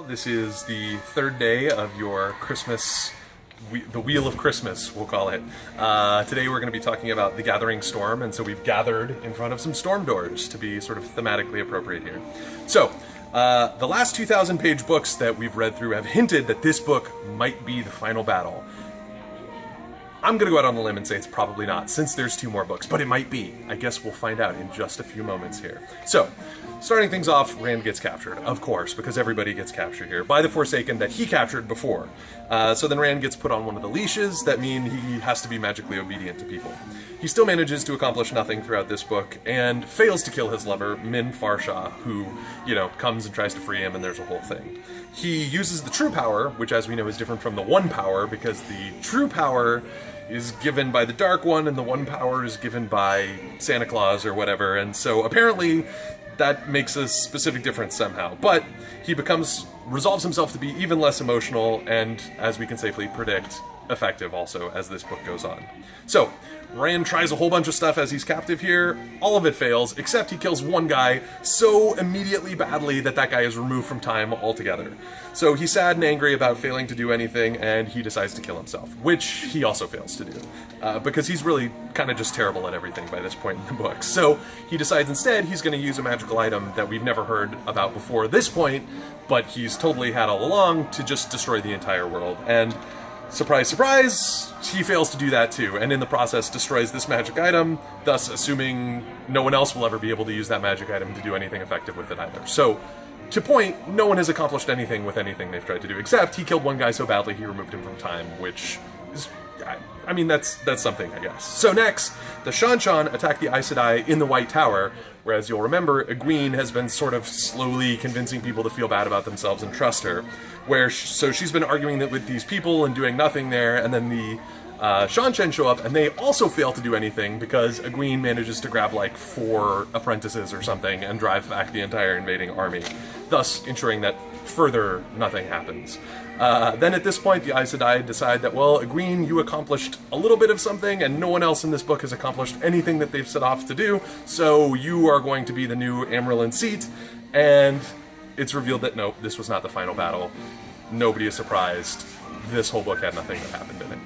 This is the third day of your Christmas, the Wheel of Christmas, we'll call it. Today we're going to be talking about the Gathering Storm, and so we've gathered in front of some storm doors to be sort of thematically appropriate here. So, the last 2,000-page books that we've read through have hinted that this book might be the final battle. I'm going to go out on the limb and say it's probably not, since there's two more books, but it might be. I guess we'll find out in just a few moments here. So, starting things off, Rand gets captured, of course, because everybody gets captured here, by the Forsaken that he captured before. So then Rand gets put on one of the leashes that mean he has to be magically obedient to people. He still manages to accomplish nothing throughout this book, and fails to kill his lover, Min Farshaw, who, comes and tries to free him, and there's a whole thing. He uses the true power, which as we know is different from the one power, because the true power is given by the Dark One, and the one power is given by Santa Claus or whatever, and so apparently that makes a specific difference somehow. But he resolves himself to be even less emotional, and, as we can safely predict, effective also as this book goes on. So, Rand tries a whole bunch of stuff as he's captive here. All of it fails, except he kills one guy so immediately badly that that guy is removed from time altogether. So he's sad and angry about failing to do anything, and he decides to kill himself, which he also fails to do, because he's really kind of just terrible at everything by this point in the book. So he decides instead he's going to use a magical item that we've never heard about before this point, but he's totally had all along, to just destroy the entire world. And surprise, surprise, he fails to do that too, and in the process destroys this magic item, thus assuming no one else will ever be able to use that magic item to do anything effective with it either. So, to point, no one has accomplished anything with anything they've tried to do, except he killed one guy so badly he removed him from time, which is, I mean, that's something, I guess. So next, the Shan attack the Aes Sedai in the White Tower, whereas you'll remember, Egwene has been sort of slowly convincing people to feel bad about themselves and trust her, so she's been arguing that with these people and doing nothing there, and then the Shan show up, and they also fail to do anything because Egwene manages to grab like 4 apprentices or something and drive back the entire invading army, thus ensuring that further nothing happens. Then at this point, the Aes Sedai decide that, well, Egwene, you accomplished a little bit of something, and no one else in this book has accomplished anything that they've set off to do, so you are going to be the new Amyrlin seat, and it's revealed that nope, this was not the final battle. Nobody is surprised. This whole book had nothing that happened in it.